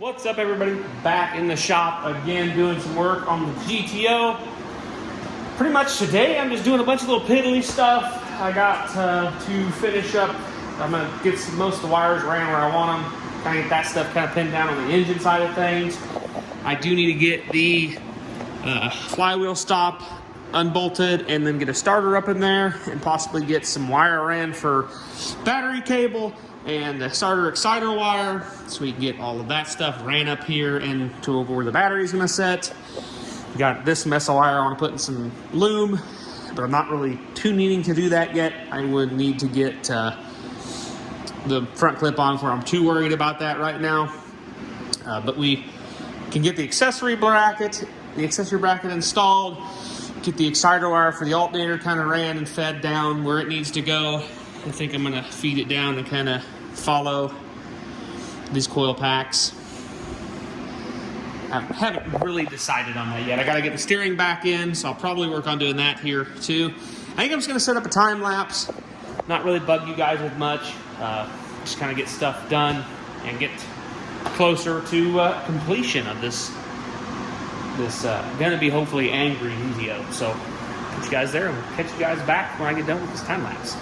What's up, everybody? Back in the shop again doing some work on the GTO. Pretty much today I'm just doing a bunch of little piddly stuff. I got to finish up. I'm going to get most of the wires ran where I want them. Kind of get that stuff kind of pinned down on the engine side of things. I do need to get the flywheel stop unbolted and then get a starter up in there and possibly get some wire ran for battery cable and the starter exciter wire, so we can get all of that stuff ran up here and to over where the battery's gonna set. We got this mess of wire I want to put in some loom, but I'm not really too needing to do that yet. I would need to get the front clip on where I'm too worried about that right now. But we can get the accessory bracket installed, get the exciter wire for the alternator kind of ran and fed down where it needs to go. I think I'm gonna feed it down and kind of follow these coil packs. I haven't really decided on that yet. I gotta get the steering back in, so I'll probably work on doing that here too. I think I'm just gonna set up a time lapse, not really bug you guys with much, just kind of get stuff done and get closer to completion of this gonna be hopefully angry video. So catch you guys there and we'll catch you guys back when I get done with this time lapse.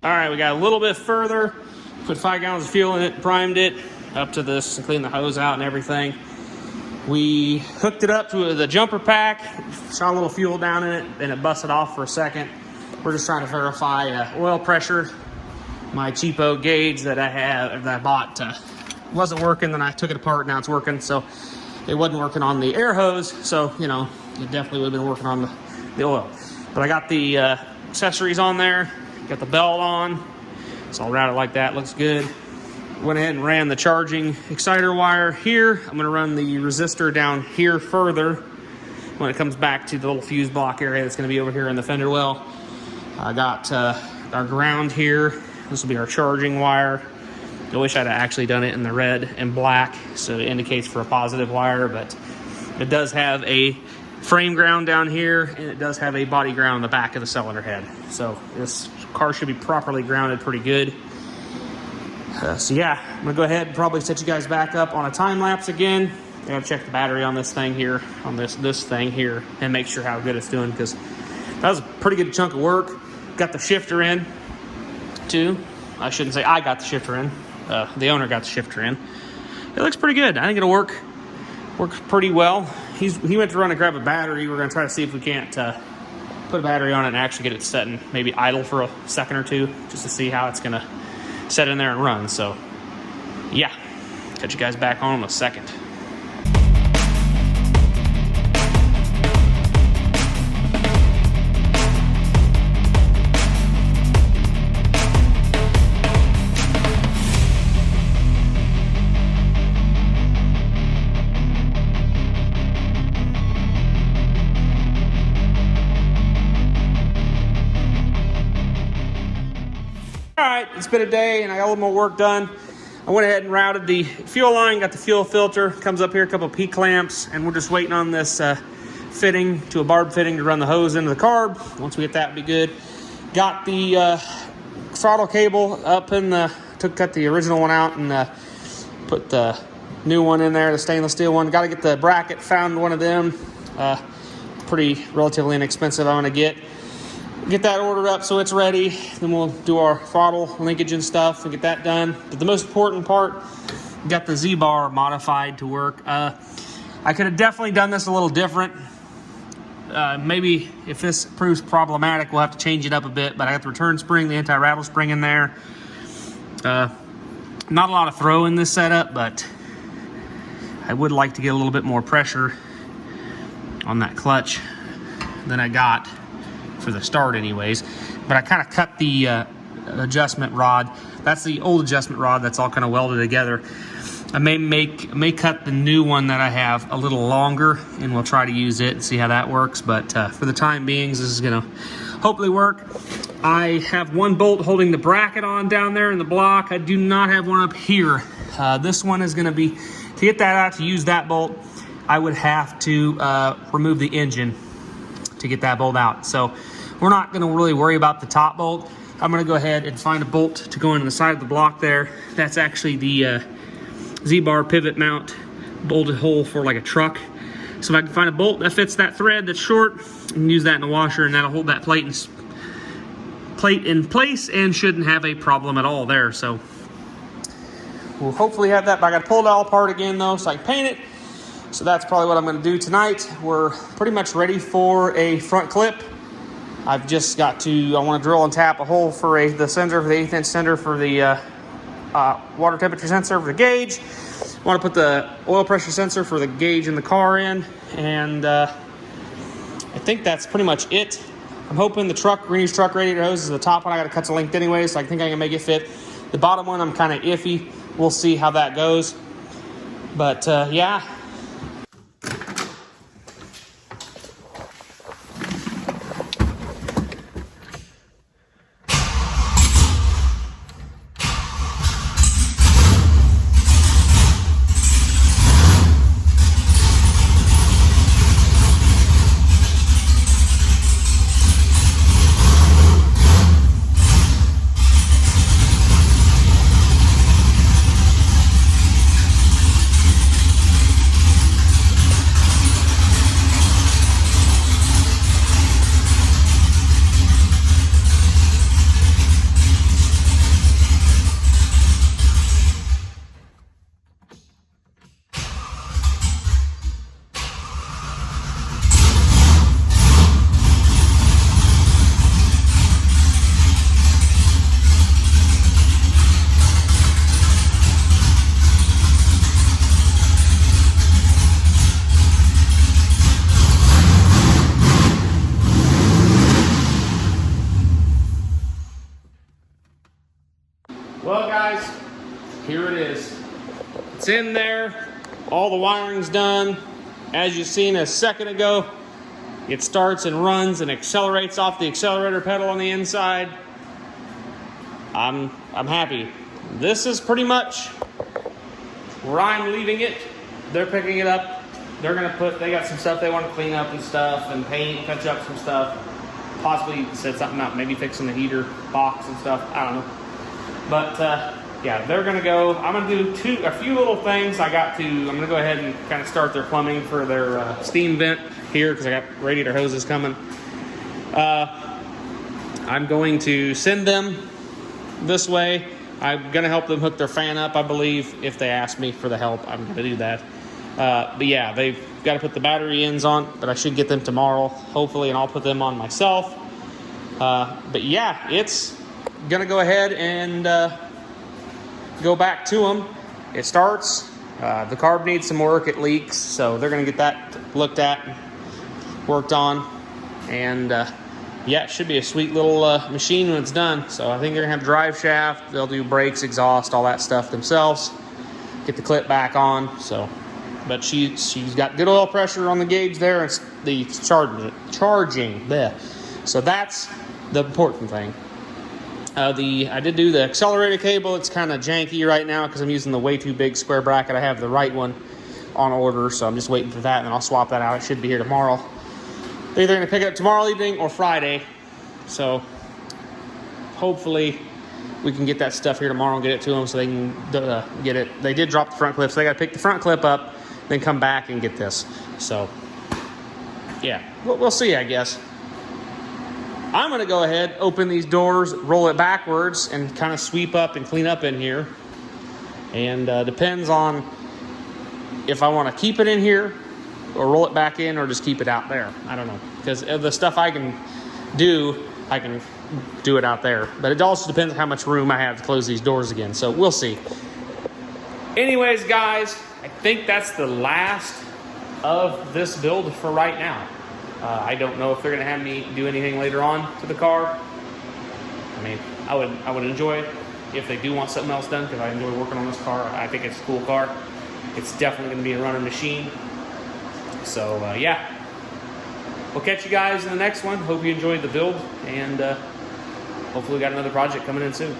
All right, we got a little bit further, put 5 gallons of fuel in it, primed it up to this, and cleaned the hose out and everything. We hooked it up to the jumper pack, shot a little fuel down in it, and it busted off for a second. We're just trying to verify oil pressure. My cheapo gauge that I bought wasn't working, then I took it apart, now it's working. So it wasn't working on the air hose, so you know, it definitely would have been working on the oil. But I got the accessories on there. Got the belt on, so I'll route it like that, looks good. Went ahead and ran the charging exciter wire here. I'm gonna run the resistor down here further when it comes back to the little fuse block area that's gonna be over here in the fender well. I got our ground here. This will be our charging wire. I wish I'd actually done it in the red and black, so it indicates for a positive wire, but it does have a frame ground down here, and it does have a body ground on the back of the cylinder head. So this car should be properly grounded pretty good. So yeah, I'm gonna go ahead and probably set you guys back up on a time lapse again. I gotta check the battery on this thing here, on this thing here, and make sure how good it's doing, because that was a pretty good chunk of work. Got the shifter in too. I shouldn't say I got the shifter in. The owner got the shifter in. It looks pretty good. I think it'll work pretty well. He went to run and grab a battery. We're gonna try to see if we can't put a battery on it and actually get it set and maybe idle for a second or two, just to see how it's gonna set in there and run. So yeah, catch you guys back on in a second. All right, it's been a day and I got a little more work done. I went ahead and routed the fuel line, got the fuel filter, comes up here, a couple of P-clamps, and we're just waiting on this fitting to a barb fitting to run the hose into the carb. Once we get that, it'll be good. Got the throttle cable up in the, cut the original one out and put the new one in there, the stainless steel one. Got to get the bracket, found one of them. Pretty relatively inexpensive I'm gonna get that ordered up so it's ready. Then we'll do our throttle linkage and stuff and get that done. But the most important part, got the Z-bar modified to work. I could have definitely done this a little different. Maybe if this proves problematic, we'll have to change it up a bit, but I got the return spring, the anti-rattle spring in there. Not a lot of throw in this setup, but I would like to get a little bit more pressure on that clutch than I got for the start anyways. But I kind of cut the adjustment rod. That's the old adjustment rod that's all kind of welded together. I may cut the new one that I have a little longer, and we'll try to use it and see how that works. But for the time being, this is gonna hopefully work. I have one bolt holding the bracket on down there in the block. I do not have one up here. This one is gonna be, to get that out, to use that bolt, I would have to remove the engine to get that bolt out. So we're not gonna really worry about the top bolt. I'm gonna go ahead and find a bolt to go into the side of the block there. That's actually the Z-bar pivot mount bolted hole for like a truck. So if I can find a bolt that fits that thread that's short, I can use that in the washer, and that'll hold that plate in place and shouldn't have a problem at all there. So we'll hopefully have that, but I gotta pull it all apart again though so I can paint it. So that's probably what I'm gonna do tonight. We're pretty much ready for a front clip. I've just got to, I wanna drill and tap a hole for the sensor, for the 1/8" sensor for the water temperature sensor for the gauge. I want to put the oil pressure sensor for the gauge in the car in, and I think that's pretty much it. I'm hoping the Greeny's truck radiator hose is the top one. I got to cut the length anyway, so I think I can make it fit. The bottom one, I'm kind of iffy. We'll see how that goes. But yeah. Well guys, here it is. It's in there, all the wiring's done. As you've seen a second ago, it starts and runs and accelerates off the accelerator pedal on the inside. I'm happy. This is pretty much where I'm leaving it. They're picking it up. They're gonna they got some stuff they want to clean up and stuff and paint, touch up some stuff. Possibly set something up, maybe fixing the heater box and stuff, I don't know. But yeah, they're gonna go. I'm gonna do a few little things. I'm gonna go ahead and kind of start their plumbing for their steam vent here because I got radiator hoses coming. I'm going to send them this way. I'm gonna help them hook their fan up, I believe. If they ask me for the help, I'm gonna do that. But yeah, they've got to put the battery ends on, but I should get them tomorrow, hopefully, and I'll put them on myself. But yeah, it's gonna go ahead and go back to them. It starts. The carb needs some work. It leaks, so they're gonna get that looked at, worked on, and yeah, it should be a sweet little machine when it's done. So I think they're gonna have drive shaft. They'll do brakes, exhaust, all that stuff themselves. Get the clip back on. So, but she's got good oil pressure on the gauge there. It's the charging there. So that's the important thing. I did do the accelerator cable. It's kind of janky right now because I'm using the way too big square bracket. I have the right one on order, so I'm just waiting for that, and then I'll swap that out. It should be here tomorrow. They're either going to pick it up tomorrow evening or Friday. So hopefully we can get that stuff here tomorrow and get it to them so they can get it. They did drop the front clip, so they got to pick the front clip up, then come back and get this. So yeah, we'll see, I guess. I'm going to go ahead, open these doors, roll it backwards, and kind of sweep up and clean up in here. And depends on if I want to keep it in here or roll it back in or just keep it out there. I don't know. Because the stuff I can do it out there. But it also depends on how much room I have to close these doors again. So we'll see. Anyways, guys, I think that's the last of this build for right now. I don't know if they're going to have me do anything later on to the car. I mean, I would enjoy it. if they do want something else done, because I enjoy working on this car. I think it's a cool car. It's definitely going to be a running machine. So yeah, we'll catch you guys in the next one. Hope you enjoyed the build, and hopefully we got another project coming in soon.